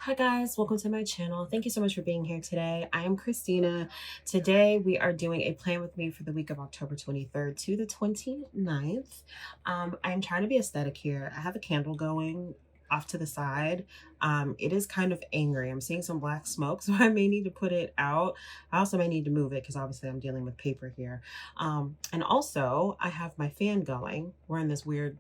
Hi guys, welcome to my channel. Thank you so much for being here today. I am Christina. Today we are doing a plan with me for the week of October 23rd to the 29th. I'm trying to be aesthetic here. I have a candle going off to the side. It is kind of angry. I'm seeing some black smoke, so I may need to put it out. I also may need to move it because obviously I'm dealing with paper here. And also I have my fan going. We're in this weird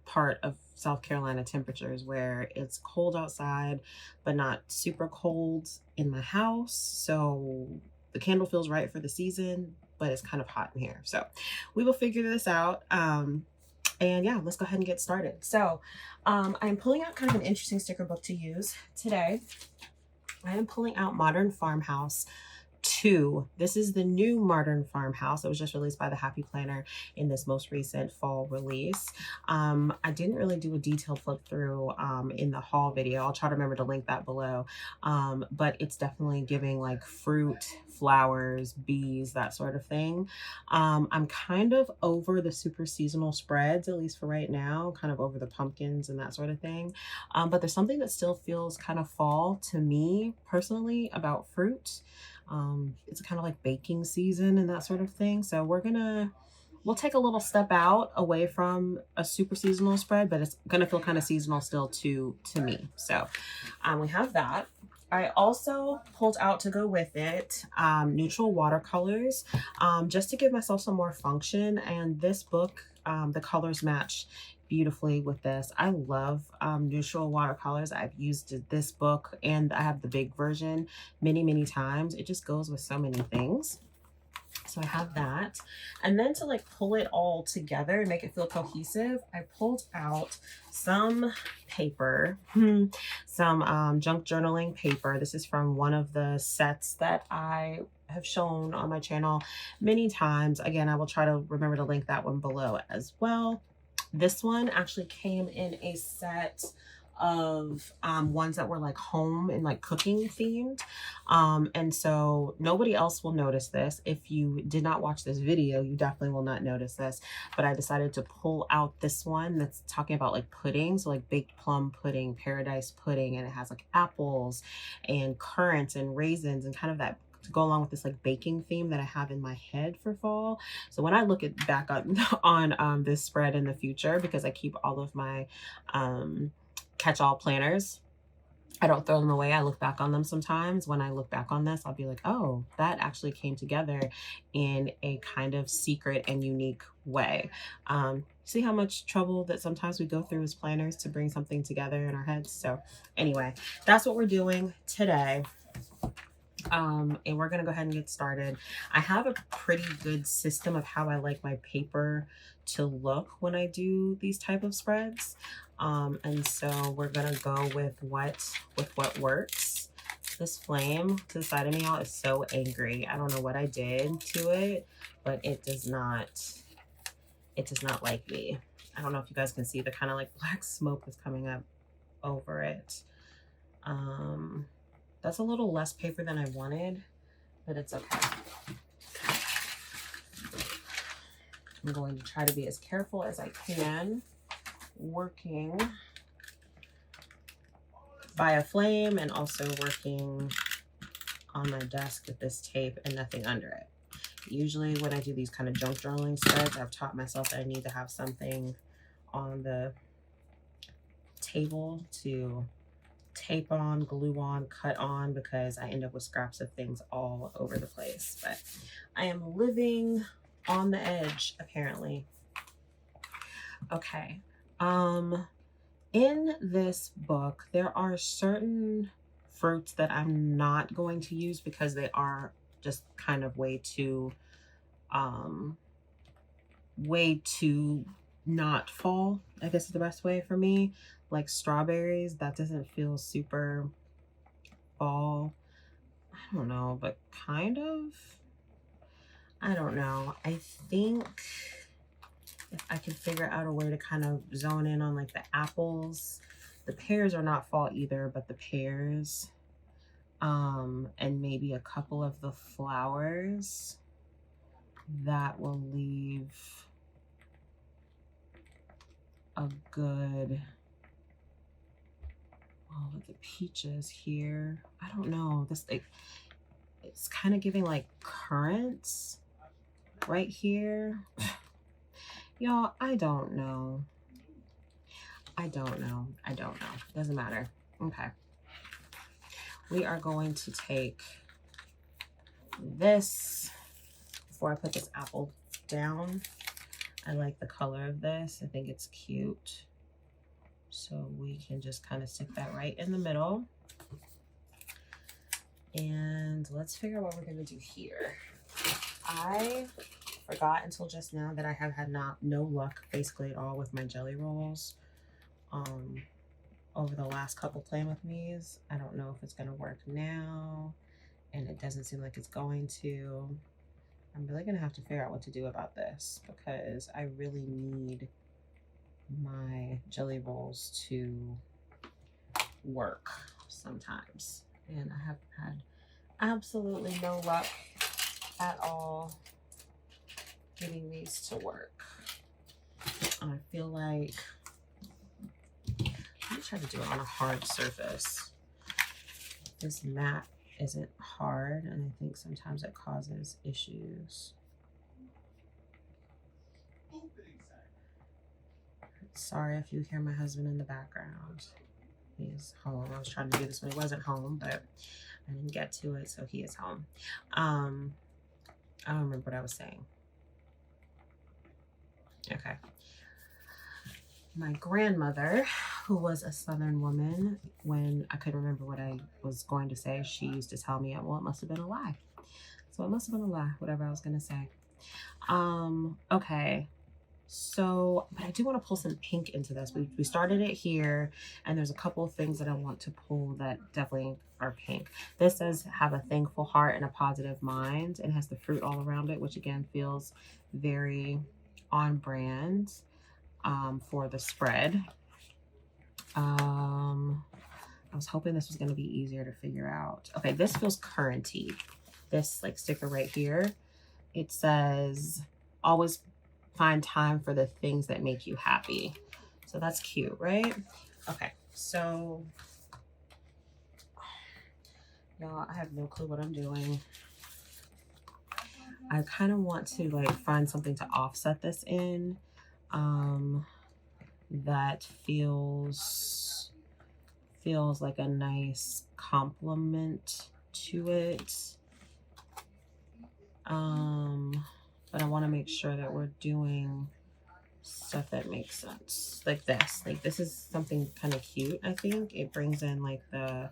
part of South Carolina temperatures where it's cold outside, but not super cold in my house. So the candle feels right for the season, but it's kind of hot in here. So we will figure this out. And yeah, let's go ahead and get started. So I'm pulling out kind of an interesting sticker book to use today. I am pulling out Modern Farmhouse 2. This is the new Modern Farmhouse. It was just released by the Happy Planner in this most recent fall release. I didn't really do a detailed flip through in the haul video. I'll try to remember to link that below. But it's definitely giving like fruit, flowers, bees, that sort of thing. I'm kind of over the super seasonal spreads, at least for right now, kind of over the pumpkins and that sort of thing. But there's something that still feels kind of fall to me personally about fruit. It's kind of like baking season and that sort of thing. So we'll take a little step out away from a super seasonal spread, but it's gonna feel kind of seasonal still to me. So we have that. I also pulled out to go with it neutral watercolors, just to give myself some more function. And this book, the colors match beautifully with this. I love neutral watercolors. I've used this book and I have the big version many times. It just goes with so many things. So I have that. And then to like pull it all together and make it feel cohesive, I pulled out some paper, some junk journaling paper. This is from one of the sets that I have shown on my channel many times. Again, I will try to remember to link that one below as well. This one actually came in a set of ones that were like home and like cooking themed. And so nobody else will notice this. If you did not watch this video, you definitely will not notice this. But I decided to pull out this one that's talking about like pudding. So like baked plum pudding, paradise pudding, and it has like apples and currants and raisins and kind of that to go along with this like baking theme that I have in my head for fall. So when I look at back on this spread in the future, because I keep all of my catch-all planners, I don't throw them away. I look back on them sometimes. When I look back on this, I'll be like, oh, that actually came together in a kind of secret and unique way. See how much trouble that sometimes we go through as planners to bring something together in our heads. So anyway, that's what we're doing today. And we're gonna go ahead and get started. I have a pretty good system of how I like my paper to look when I do these type of spreads. And so we're gonna go with what works. This flame to the side of me, y'all, is so angry. I don't know what I did to it, but it does not like me. I don't know if you guys can see the kind of like black smoke that's coming up over it. That's a little less paper than I wanted, but it's okay. I'm going to try to be as careful as I can, working by a flame and also working on my desk with this tape and nothing under it. Usually when I do these kind of junk journaling spreads, I've taught myself that I need to have something on the table to tape on, glue on, cut on, because I end up with scraps of things all over the place. But I am living on the edge, apparently. Okay. In this book, there are certain fruits that I'm not going to use because they are just kind of way too not fall, I guess is the best way for me. Like strawberries, that doesn't feel super fall. I don't know, but kind of. I don't know. I think if I can figure out a way to kind of zone in on like the apples. The pears are not fall either, but the pears. And maybe a couple of the flowers. That will leave a good Oh, with the peaches here. I don't know. This like it's kind of giving like currants right here. Y'all, I don't know. I don't know. I don't know. Doesn't matter. Okay. We are going to take this before I put this apple down. I like the color of this. I think it's cute. So we can just kind of stick that right in the middle. And let's figure out what we're gonna do here. I forgot until just now that I have had no luck basically at all with my jelly rolls over the last couple Plan With Me's. I don't know if it's gonna work now, and it doesn't seem like it's going to. I'm really gonna have to figure out what to do about this because I really need my jelly rolls to work sometimes. And I have had absolutely no luck at all getting these to work. I feel like, let me try to do it on a hard surface. This mat isn't hard, and I think sometimes it causes issues. Sorry if you hear my husband in the background. He's home. I was trying to do this when he wasn't home, but I didn't get to it, so he is home. I don't remember what I was saying. Okay. My grandmother, who was a Southern woman, when I couldn't remember what I was going to say, she used to tell me, well, it must have been a lie. So it must have been a lie, whatever I was going to say. Okay. So, but I do want to pull some pink into this. We started it here, and there's a couple of things that I want to pull that definitely are pink. This says have a thankful heart and a positive mind, and has the fruit all around it, which again feels very on brand for the spread. I was hoping this was going to be easier to figure out. Okay, this feels currenty. This like sticker right here, it says always find time for the things that make you happy. So that's cute, right? Okay, so y'all, I have no clue what I'm doing. I kind of want to like find something to offset this in that feels like a nice complement to it. But I want to make sure that we're doing stuff that makes sense, like this. Like this is something kind of cute. I think it brings in like the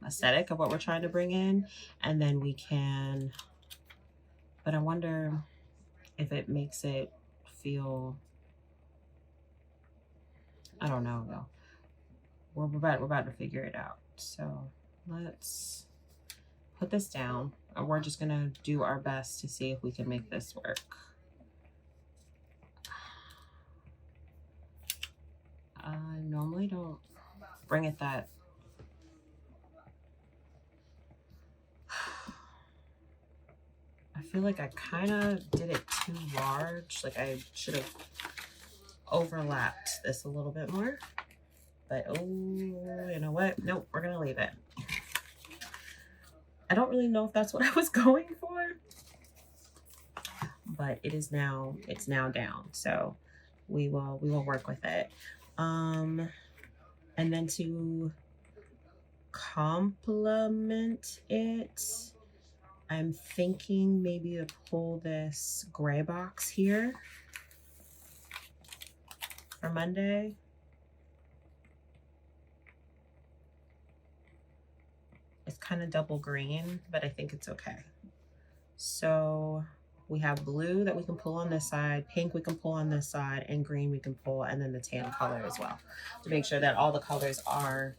aesthetic of what we're trying to bring in, and then we can. But I wonder if it makes it feel. I don't know though. We're about to figure it out. So let's put this down, and we're just gonna do our best to see if we can make this work. I normally don't bring it that. I feel like I kind of did it too large. Like I should have overlapped this a little bit more. But oh, you know what? Nope, we're gonna leave it. I don't really know if that's what I was going for, but it is now, it's now down. So we will work with it. And then to complement it, I'm thinking maybe to pull this gray box here for Monday. It's kind of double green, but I think it's okay. So we have blue that we can pull on this side, pink we can pull on this side, and green we can pull, and then the tan color as well, to make sure that all the colors are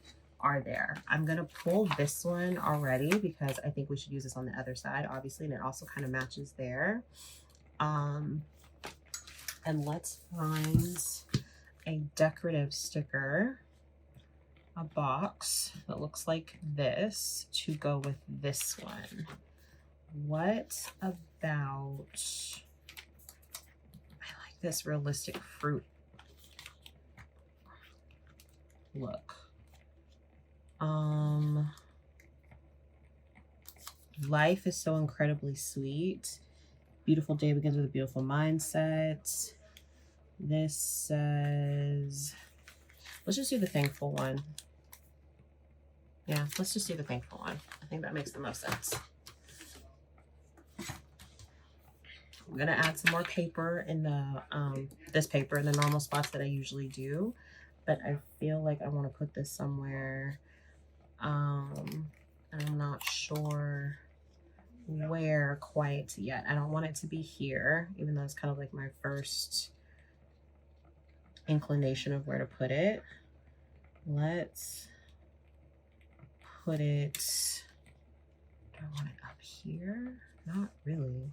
there. I'm gonna pull this one already because I think we should use this on the other side, obviously, and it also kind of matches there. And let's find a decorative sticker, a box that looks like this to go with this one. What about, I like this realistic fruit look. Life is so incredibly sweet. Beautiful day begins with a beautiful mindset. This says, let's just do the thankful one. Yeah, let's just do the thankful one. I think that makes the most sense. I'm gonna add some more paper in the this paper in the normal spots that I usually do, but I feel like I want to put this somewhere. I'm not sure where quite yet. I don't want it to be here, even though it's kind of like my first inclination of where to put it. Let's put it, do I want it up here? Not really.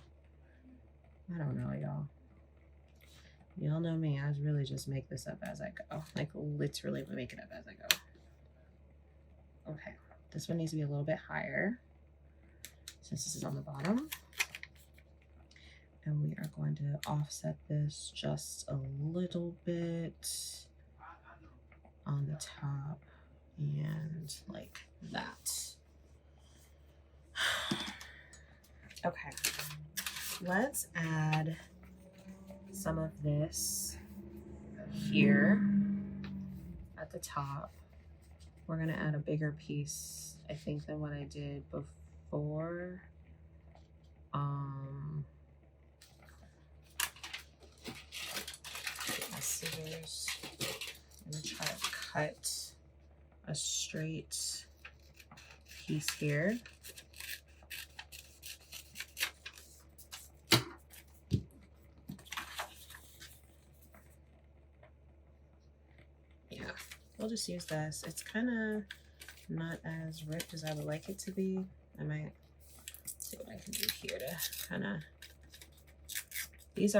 I don't know, y'all. Y'all know me, I really just make this up as I go. Like literally make it up as I go. Okay, this one needs to be a little bit higher since this is on the bottom. And we are going to offset this just a little bit on the top and like that. Okay, let's add some of this here at the top. We're gonna add a bigger piece, I think, than what I did before. My scissors. I'm gonna try to cut a straight piece here. Yeah, we'll just use this. It's kind of not as ripped as I would like it to be. I might see what I can do here to kind of, these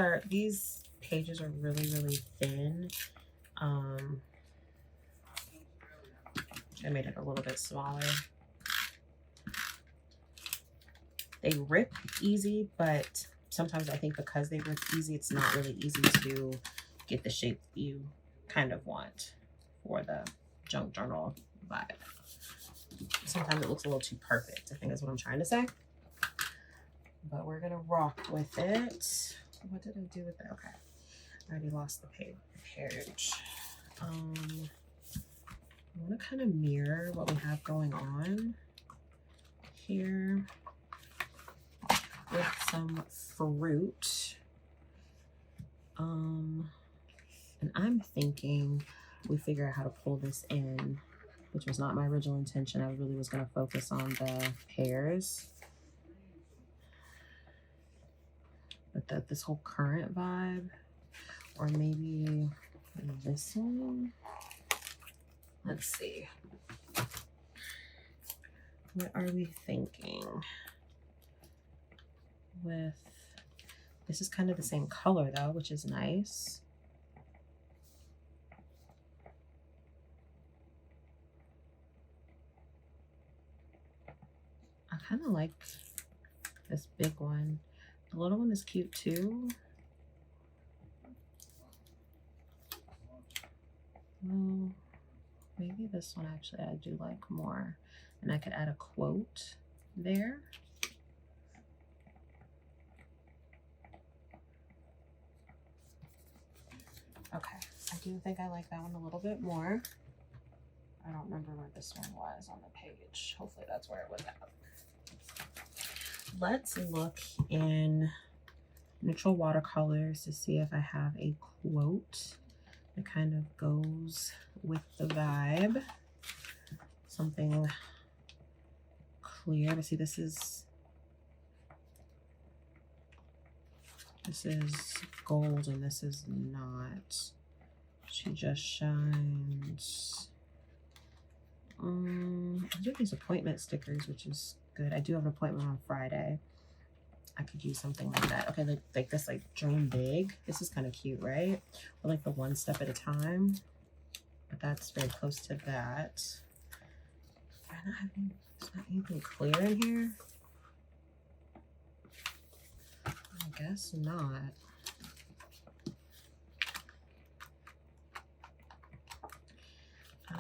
pages are really thin. I made it a little bit smaller. They rip easy, but sometimes I think because they rip easy, it's not really easy to get the shape you kind of want for the junk journal vibe. Sometimes it looks a little too perfect, I think is what I'm trying to say. But we're gonna rock with it. What did I do with it? Okay, I already lost the page. I want to kind of mirror what we have going on here with some fruit. And I'm thinking we figure out how to pull this in, which was not my original intention. I really was going to focus on the pears. But this whole current vibe, or maybe this one. Let's see. What are we thinking? With this is kind of the same color though, which is nice. I kind of like this big one. The little one is cute too. Well, maybe this one actually I do like more. And I could add a quote there. Okay, I do think I like that one a little bit more. I don't remember where this one was on the page. Hopefully that's where it was at. Let's look in neutral watercolors to see if I have a quote that kind of goes with the vibe. Something clear. But see, this is gold and this is not. She just shines. I do these appointment stickers, which is good. I do have an appointment on Friday. I could use something like that. Okay, like this, like dream big. This is kind of cute, right? Or like the one step at a time. But that's very close to that. There's not anything clear in here. I guess not.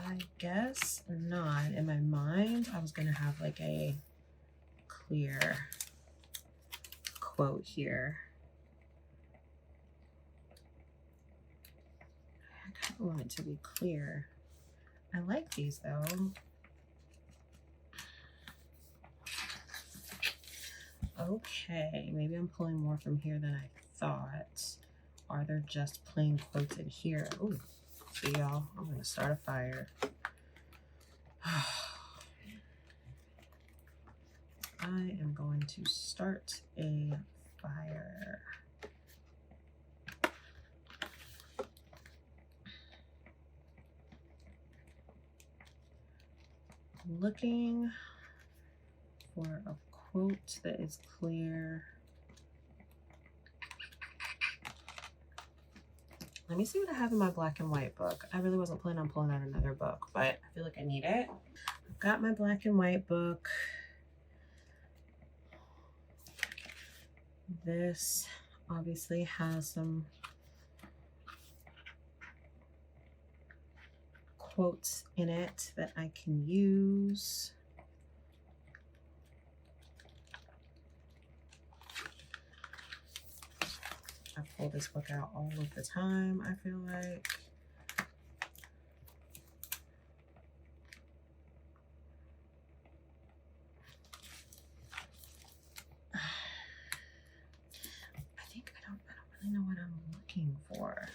I guess not. In my mind, I was gonna have like a clear quote here. I kind of want it to be clear. I like these though. Okay, maybe I'm pulling more from here than I thought. Are there just plain quotes in here? Oh, see y'all, I'm gonna start a fire. I am going to start a fire. Looking for a quote that is clear. Let me see what I have in my black and white book. I really wasn't planning on pulling out another book, but I feel like I need it. I've got my black and white book. This obviously has some quotes in it that I can use. I pull this book out all of the time, I feel like. I don't really know what I'm looking for.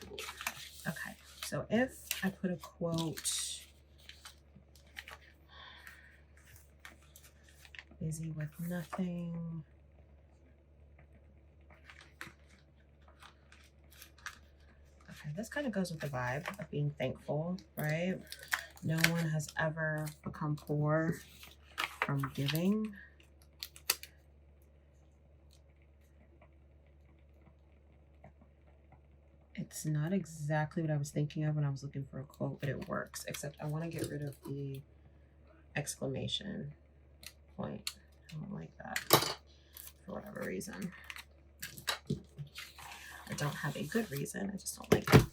Okay, so if I put a quote, busy with nothing. Okay, this kind of goes with the vibe of being thankful, right? No one has ever become poor from giving. It's not exactly what I was thinking of when I was looking for a quote, but it works, except I want to get rid of the exclamation point. I don't like that for whatever reason. I don't have a good reason. I just don't like it.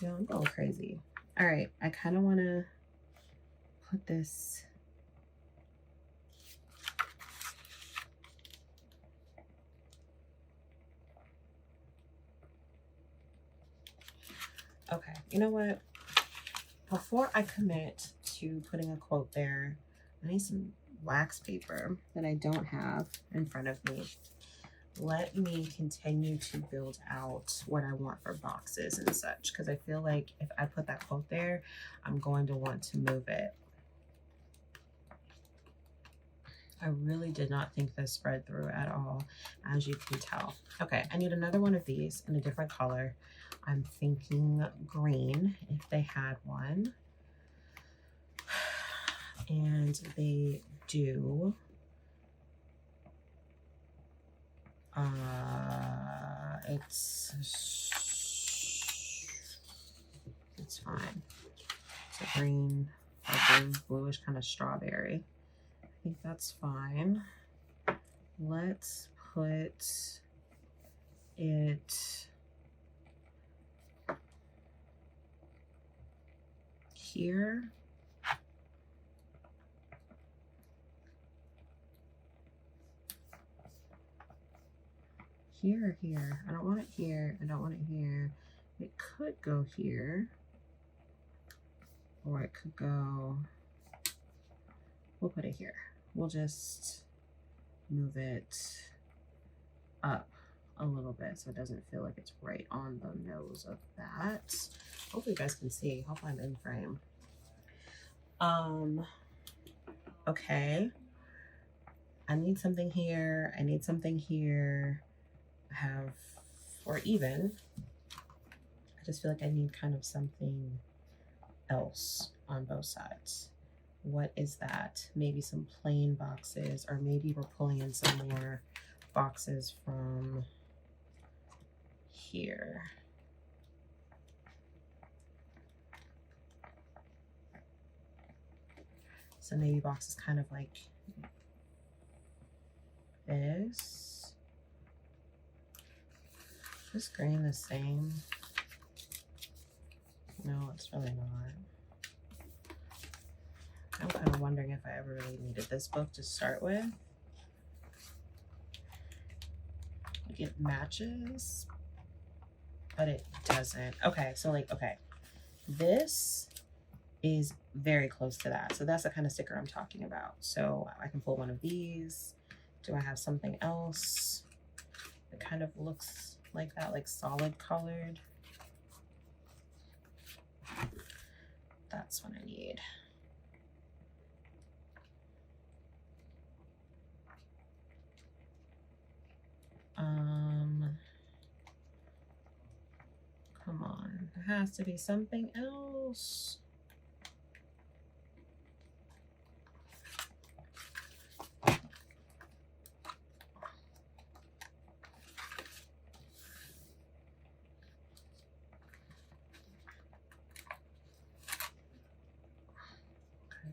You know, I'm going crazy. All right, I kind of want to put this. Okay, you know what? Before I commit to putting a quote there, I need some wax paper that I don't have in front of me. Let me continue to build out what I want for boxes and such, because I feel like if I put that quote there, I'm going to want to move it. I really did not think this spread through at all, as you can tell. Okay, I need another one of these in a different color. I'm thinking green, if they had one. And they do. It's fine. It's a green, bluish kind of strawberry. I think that's fine. Let's put it here. Here. I don't want it here. I don't want it here. It could go here. Or it could go, we'll put it here. We'll just move it up a little bit so it doesn't feel like it's right on the nose of that. Hopefully you guys can see. Hopefully I'm in frame. Okay. I need something here. I need something here. I have, or even, I just feel like I need kind of something else on both sides. What is that? Maybe some plain boxes, or maybe we're pulling in some more boxes from here. So maybe boxes kind of like this. Is green the same? No, it's really not. kind of wondering if I ever really needed this book to start with. Like it matches, but it doesn't. Okay, so like, okay, this is very close to that. So that's the kind of sticker I'm talking about. So I can pull one of these. Do I have something else that kind of looks like that, like solid colored? That's what I need. Come on, there has to be something else. Okay,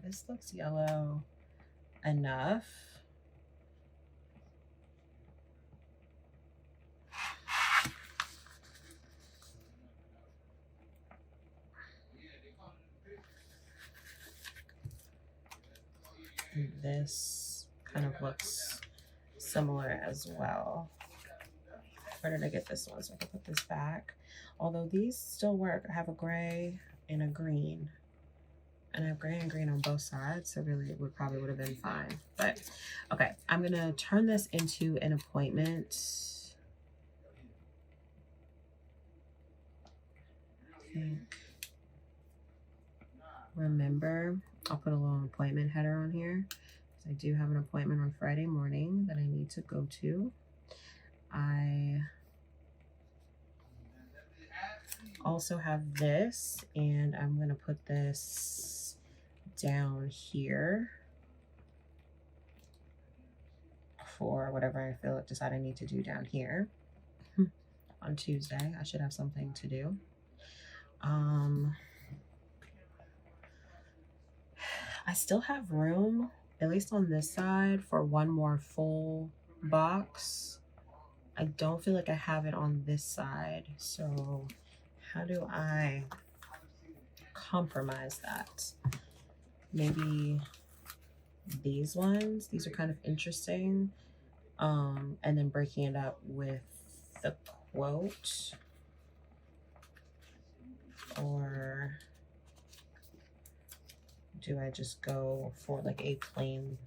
this looks yellow enough. This kind of looks similar as well. Where did I get this one? So I can put this back. Although these still work. I have a gray and a green. And I have gray and green on both sides. So really it would probably have been fine. But okay, I'm gonna turn this into an appointment. I think. Remember, I'll put a little appointment header on here. I do have an appointment on Friday morning that I need to go to. I also have this, and I'm gonna put this down here for whatever I decide I need to do down here. On Tuesday, I should have something to do. I still have room, at least on this side, for one more full box. I don't feel like I have it on this side. So how do I compromise that? Maybe these ones. These are kind of interesting. And then breaking it up with the quote. Or do I just go for like a plain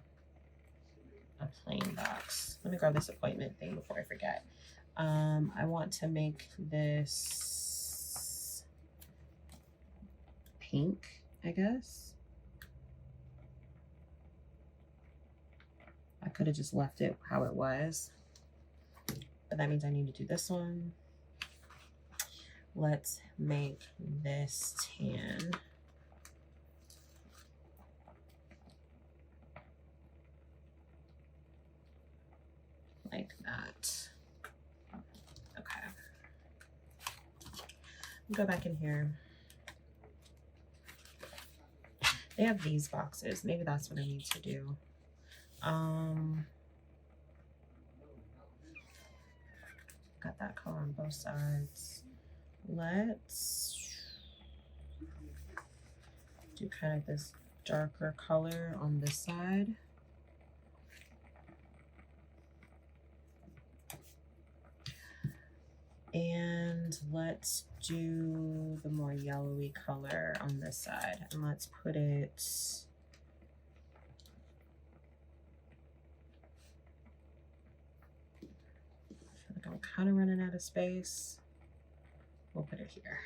box? Let me grab this appointment thing before I forget. I want to make this pink, I guess. I could have just left it how it was, but that means I need to do this one. Let's make this tan. Like that. Okay. Go back in here. They have these boxes. Maybe that's what I need to do. Got that color on both sides. Let's do kind of this darker color on this side. And let's do the more yellowy color on this side. And let's put it I feel like I'm kind of running out of space. We'll put it here.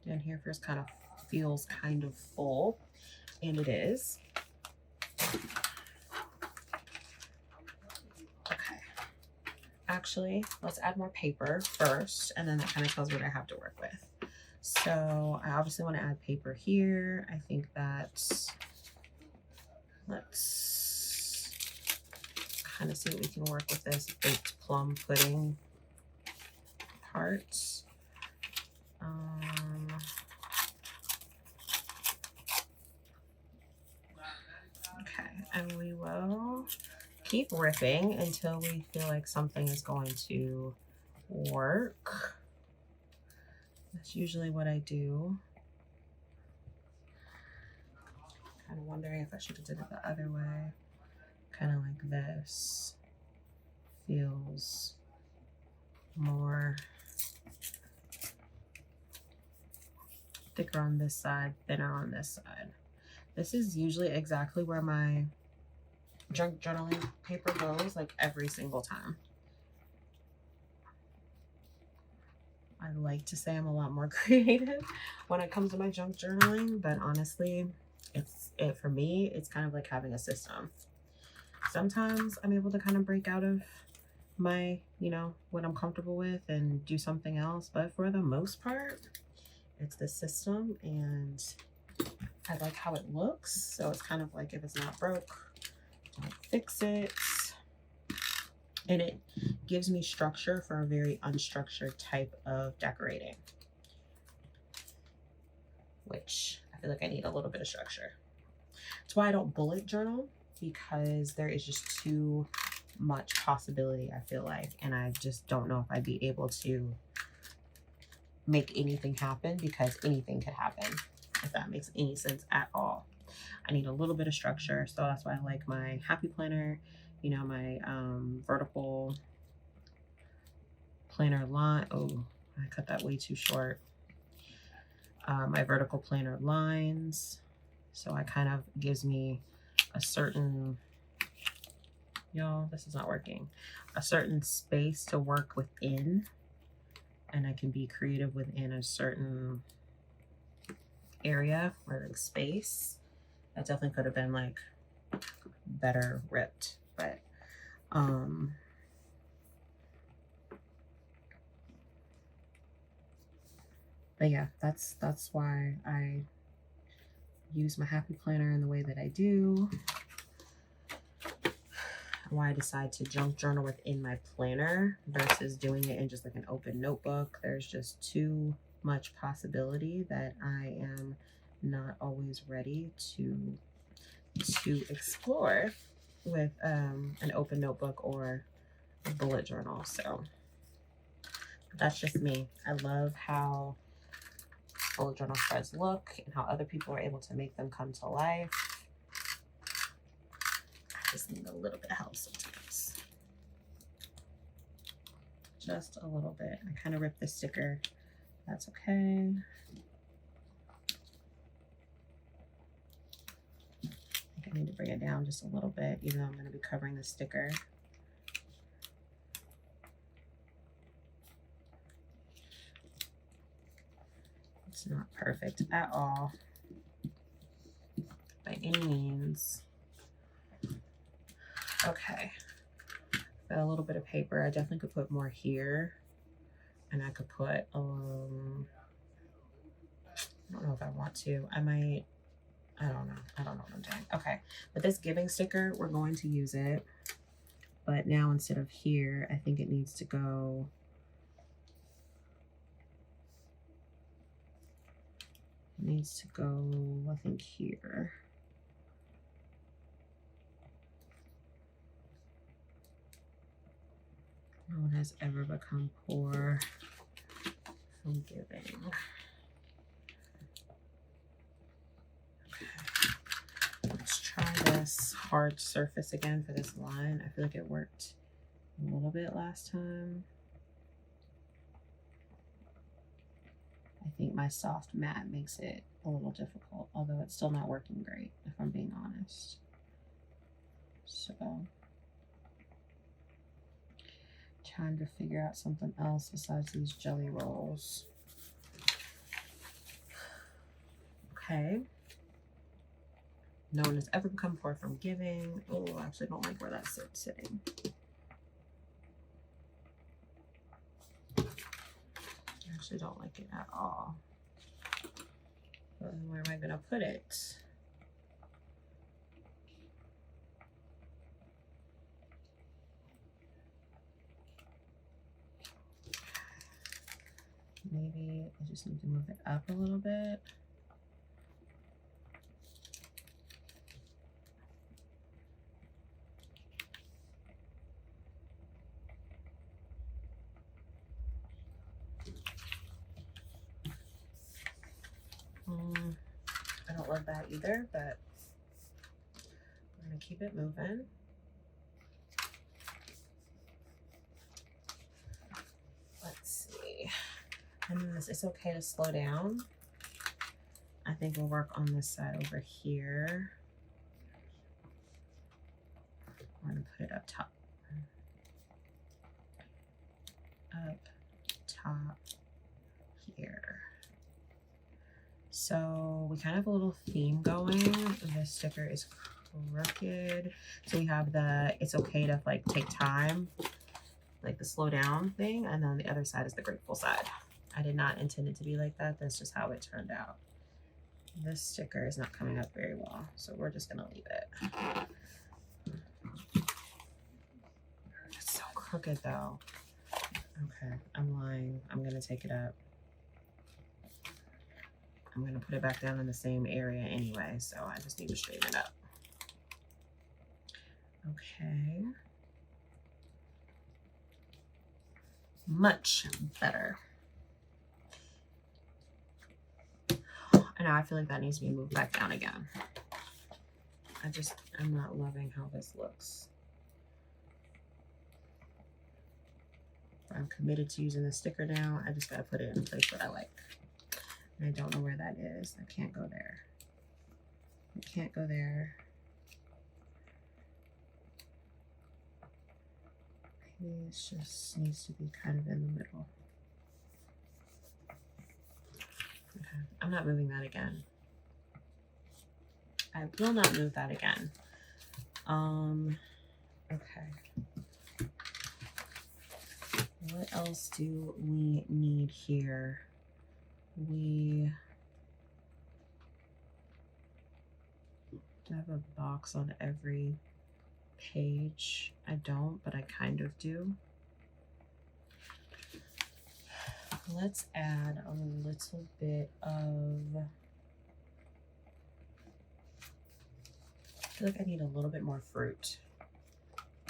Down here first kind of feels kind of full, and it is. Okay. Actually, let's add more paper first, and then that kind of tells me what I have to work with. So I obviously want to add paper here. I think that let's kind of see what we can work with this baked plum pudding part. Okay, and we will keep ripping until we feel like something is going to work. That's usually what I do. if I should have did it the other way. Kind of like this. Feels more thicker on this side, thinner on this side. This is usually exactly where my junk journaling paper goes, like every single time. I like to say I'm a lot more creative when it comes to my junk journaling, but honestly, for me, it's kind of like having a system. Sometimes I'm able to kind of break out of my, you know, what I'm comfortable with and do something else, but for the most part, it's the system, and I like how it looks. So it's kind of like, if it's not broke, don't fix it. And it gives me structure for a very unstructured type of decorating, which I feel like I need a little bit of structure. That's why I don't bullet journal, because there is just too much possibility, I feel like, and I just don't know if I'd be able to make anything happen, because anything could happen, if that makes any sense at all. I need a little bit of structure, so that's why I like my happy planner, you know, my vertical planner line. Oh, I cut that way too short. My vertical planner lines, so I kind of gives me a certain, y'all, this is not working, a certain space to work within, and I can be creative within a certain area or like space. That definitely could have been like better ripped, but yeah, that's why I use my happy planner in the way that I do, why I decide to junk journal within my planner versus doing it in just like an open notebook. There's just too much possibility that I am not always ready to explore with an open notebook or a bullet journal. So that's just me. I love how bullet journal spreads look and how other people are able to make them come to life. I just need a little bit of help sometimes. Just a little bit. I kind of ripped the sticker. That's okay. I think I need to bring it down just a little bit, even though I'm going to be covering the sticker. It's not perfect at all by any means. Okay, got a little bit of paper. I definitely could put more here, and I could put I don't know if I want to. I might. I don't know what I'm doing. Okay, but this giving sticker, we're going to use it, but now instead of here, I think it needs to go I think here. No one has ever become poor from giving. Okay. Let's try this hard surface again for this line. I feel like it worked a little bit last time. I think my soft matte makes it a little difficult, although it's still not working great, if I'm being honest. So, trying to figure out something else besides these jelly rolls. Okay. No one has ever become poor from giving. Oh, I actually don't like where that's sitting. I actually don't like it at all. But where am I going to put it? Maybe I just need to move it up a little bit. I don't love that either, but I'm gonna keep it moving. Let's see. And then this, it's okay to slow down. I think we'll work on this side over here. I'm gonna put it up top. Up top here. So we kind of have a little theme going. This sticker is crooked. So we have the it's okay to like take time, like the slow down thing, and then the other side is the grateful side. I did not intend it to be like that. That's just how it turned out. This sticker is not coming up very well, so we're just gonna leave it. It's so crooked though. Okay, I'm lying. I'm gonna take it up. I'm gonna put it back down in the same area anyway, so I just need to straighten it up. Okay. Much better. And now I feel like that needs to be moved back down again. I'm not loving how this looks. I'm committed to using the sticker now. I just gotta put it in a place that I like. And I don't know where that is. I can't go there. I can't go there. It just needs to be kind of in the middle. Okay, I'm not moving that again. I will not move that again. Okay. What else do we need here? We have a box on every page. I don't, but I kind of do. Let's add a little bit of, I feel like I need a little bit more fruit,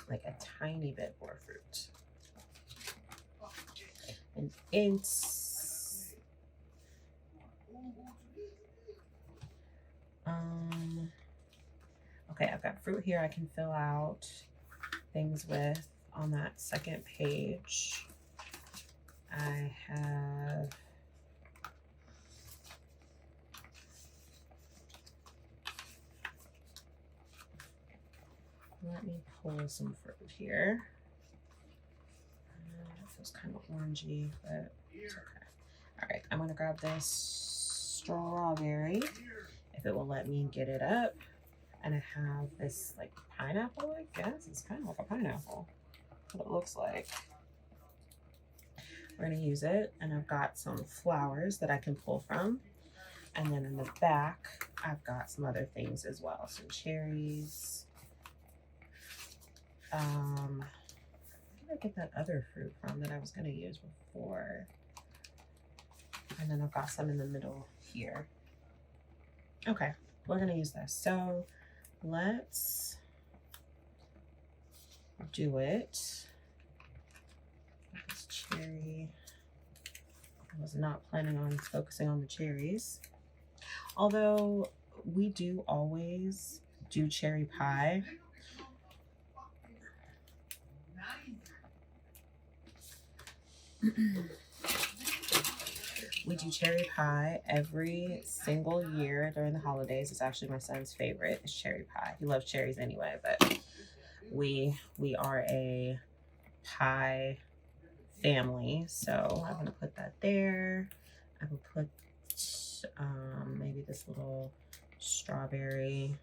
like a tiny bit more fruit. And it's, okay, I've got fruit here I can fill out things with on that second page. I have let me pull some fruit here. It feels kind of orangey, but it's okay. All right, I'm gonna grab this strawberry, if it will let me get it up. And I have this like pineapple, I guess. It's kind of like a pineapple. That's what it looks like. We're gonna use it, and I've got some flowers that I can pull from. And then in the back, I've got some other things as well. Some cherries. Where did I get that other fruit from that I was gonna use before? And then I've got some in the middle here. Okay, we're gonna use this. So let's do it. This cherry. I was not planning on focusing on the cherries. Although we do always do cherry pie. We do cherry pie every single year during the holidays. It's actually my son's favorite is cherry pie. He loves cherries anyway, but we are a pie family. So I'm gonna put that there. I will put maybe this little strawberry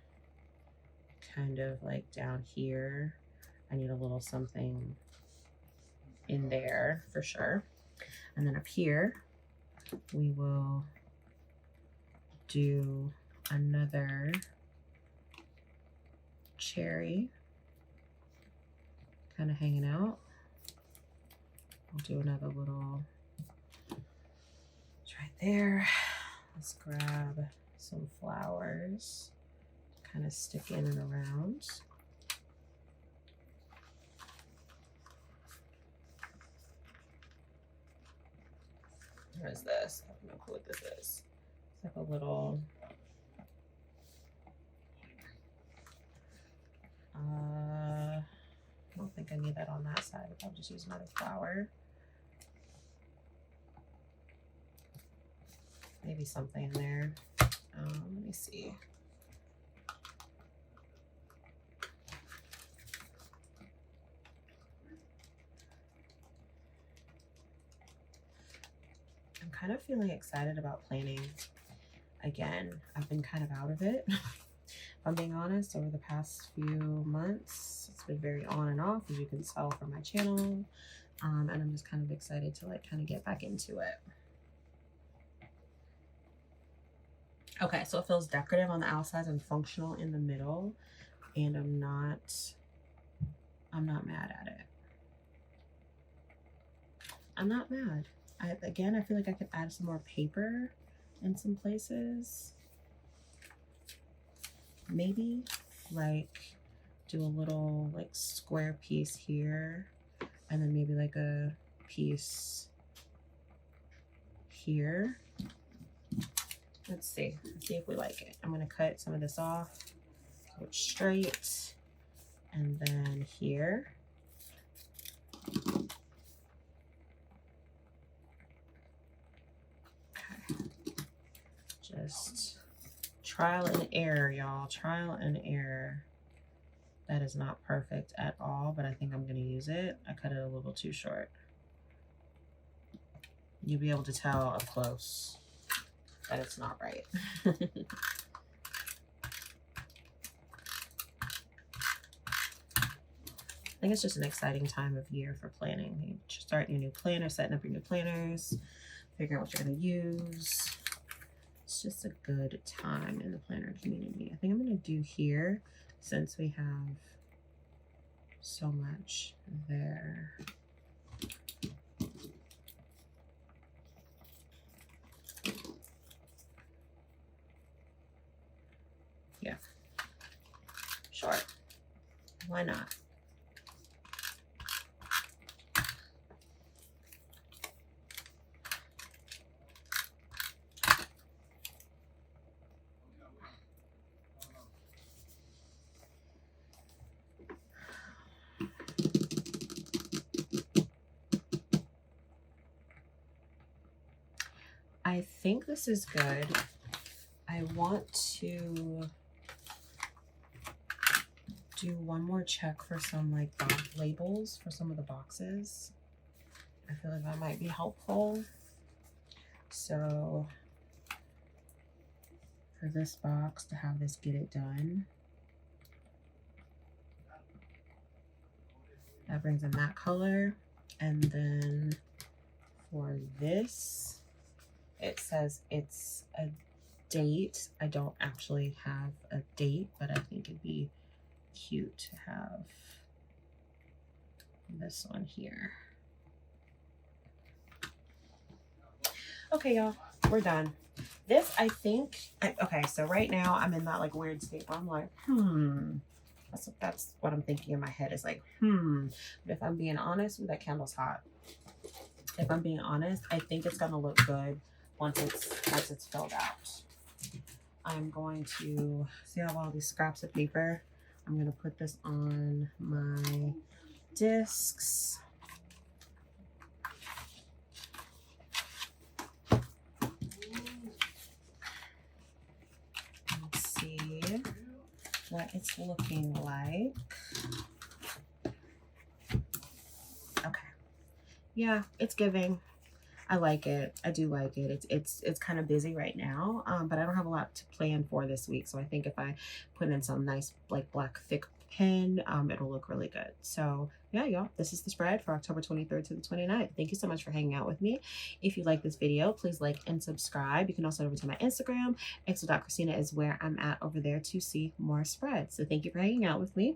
kind of like down here. I need a little something in there for sure. And then up here, we will do another cherry kind of hanging out. I'll do another little, it's right there. Let's grab some flowers, kind of stick in and around. What is this? I have no clue what this is. It's like a little think I need that on that side. I'll just use another flower. Maybe something in there. Let me see. I'm kind of feeling excited about planning again. I've been kind of out of it. If I'm being honest, over the past few months, it's been very on and off, as you can tell from my channel. And I'm just kind of excited to like kind of get back into it. Okay, so it feels decorative on the outside and functional in the middle, and I'm not mad at it. I'm not mad. Again, I feel like I could add some more paper in some places. Maybe like do a little like square piece here, and then maybe like a piece here. Let's see if we like it. I'm gonna cut some of this off, go straight, and then here. Okay. Just trial and error, y'all. Trial and error. That is not perfect at all, but I think I'm gonna use it. I cut it a little too short. You'll be able to tell up close that it's not right. I think it's just an exciting time of year for planning. You start your new planner, setting up your new planners, figuring out what you're gonna use. It's just a good time in the planner community. I think I'm gonna do here, since we have so much there. Yeah, sure, why not? I think this is good. I want to do one more check for some like labels for some of the boxes. I feel like that might be helpful. So for this box, to have this get it done, that brings in that color. And then for this, it says it's a date. I don't actually have a date, but I think it'd be cute to have this one here. Okay, y'all, we're done. This, I think, okay, so right now I'm in that like weird state where I'm like, that's what I'm thinking in my head, is like, but if I'm being honest, ooh, that candle's hot. If I'm being honest, I think it's gonna look good once it's filled out. I'm going to see how all these scraps of paper. I'm gonna put this on my discs. Let's see what it's looking like. Okay, yeah, it's giving. I like it. I do like it. It's kind of busy right now, but I don't have a lot to plan for this week. So I think if I put in some nice like black thick pen, it'll look really good. So yeah, y'all, this is the spread for October 23rd to the 29th. Thank you so much for hanging out with me. If you like this video, please like and subscribe. You can also head over to my Instagram. Exo.Christina is where I'm at over there to see more spreads. So thank you for hanging out with me.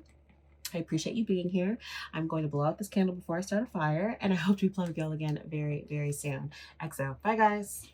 I appreciate you being here. I'm going to blow out this candle before I start a fire, and I hope to be playing with y'all again very, very soon. XO. Bye, guys.